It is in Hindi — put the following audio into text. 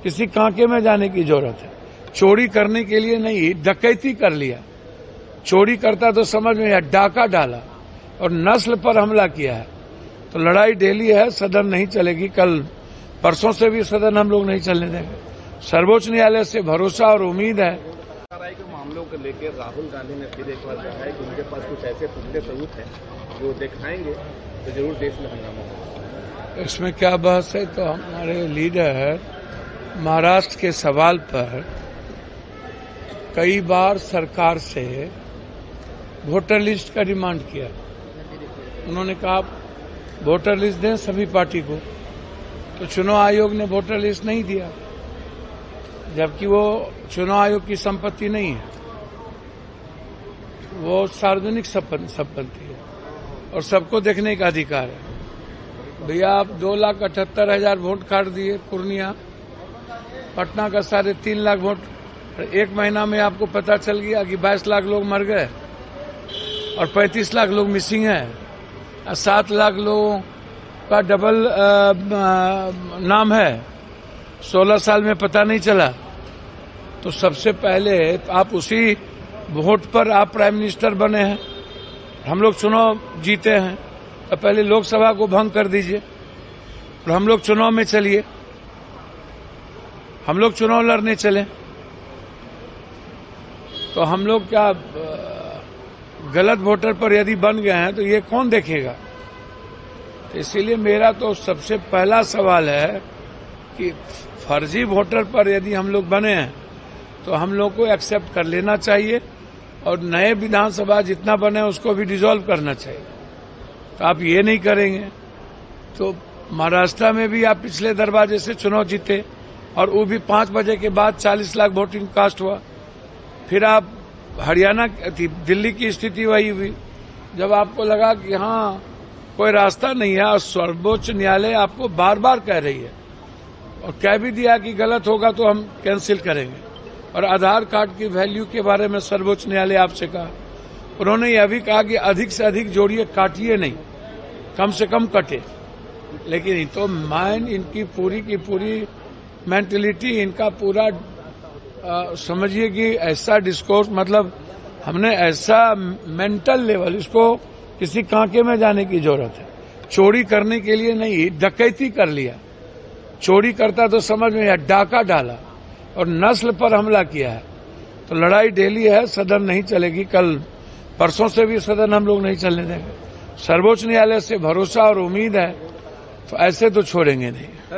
किसी कांके में जाने की जरूरत है। चोरी करने के लिए नहीं, डकैती कर लिया। चोरी करता तो समझ में आया, डाका डाला और नस्ल पर हमला किया है। तो लड़ाई डेली है, सदन नहीं चलेगी। कल परसों से भी सदन हम लोग नहीं चलने देंगे। सर्वोच्च न्यायालय से भरोसा और उम्मीद है। के मामलों को लेकर राहुल गांधी ने फिर एक बार कहा है कि उनके पास कुछ ऐसे पुख्ते सबूत हैं जो दिखाएंगे तो जरूर देश में हंगामा होगा। इसमें क्या बहस है? तो हमारे लीडर महाराष्ट्र के सवाल पर कई बार सरकार से वोटर लिस्ट का डिमांड किया। उन्होंने कहा वोटर लिस्ट दें सभी पार्टी को, तो चुनाव आयोग ने वोटर लिस्ट नहीं दिया, जबकि वो चुनाव आयोग की संपत्ति नहीं है, वो सार्वजनिक संपत्ति है और सबको देखने का अधिकार है। भैया आप 2,78,000 वोट काट दिए पूर्णिया, पटना का 3.5 लाख वोट, एक महीना में आपको पता चल गया कि 22 लाख लोग मर गए और 35 लाख लोग मिसिंग हैं। 7 लाख लोगों का डबल नाम है, 16 साल में पता नहीं चला। तो सबसे पहले आप उसी वोट पर आप प्राइम मिनिस्टर बने हैं, हम लोग चुनाव जीते हैं, तो पहले लोकसभा को भंग कर दीजिए और हम लोग चुनाव में चलिए, हम लोग चुनाव लड़ने चले। तो हम लोग क्या गलत वोटर पर यदि बन गए हैं तो ये कौन देखेगा? तो इसीलिए मेरा तो सबसे पहला सवाल है कि फर्जी वोटर पर यदि हम लोग बने हैं तो हम लोग को एक्सेप्ट कर लेना चाहिए और नए विधानसभा जितना बने उसको भी डिसॉल्व करना चाहिए। तो आप ये नहीं करेंगे तो महाराष्ट्र में भी आप पिछले दरवाजे से चुनाव जीते और वो भी 5 बजे के बाद 40 लाख वोटिंग कास्ट हुआ। फिर आप हरियाणा, दिल्ली की स्थिति वही हुई, जब आपको लगा कि हाँ कोई रास्ता नहीं है और सर्वोच्च न्यायालय आपको बार बार कह रही है और कह भी दिया कि गलत होगा तो हम कैंसिल करेंगे। और आधार कार्ड की वैल्यू के बारे में सर्वोच्च न्यायालय आपसे कहा, उन्होंने यह भी कहा कि अधिक से अधिक जोड़िए, काटिए नहीं, कम से कम कटे। लेकिन तो माइंड इनकी पूरी की पूरी मेंटलिटी, इनका पूरा समझिए कि ऐसा डिस्कोर्स, मतलब हमने ऐसा मेंटल लेवल, इसको किसी कांके में जाने की जरूरत है। चोरी करने के लिए नहीं, डकैती कर लिया। चोरी करता तो समझ में आया, डाका डाला और नस्ल पर हमला किया है। तो लड़ाई डेली है, सदन नहीं चलेगी। कल परसों से भी सदन हम लोग नहीं चलने देंगे। सर्वोच्च न्यायालय से भरोसा और उम्मीद है, तो ऐसे तो छोड़ेंगे नहीं।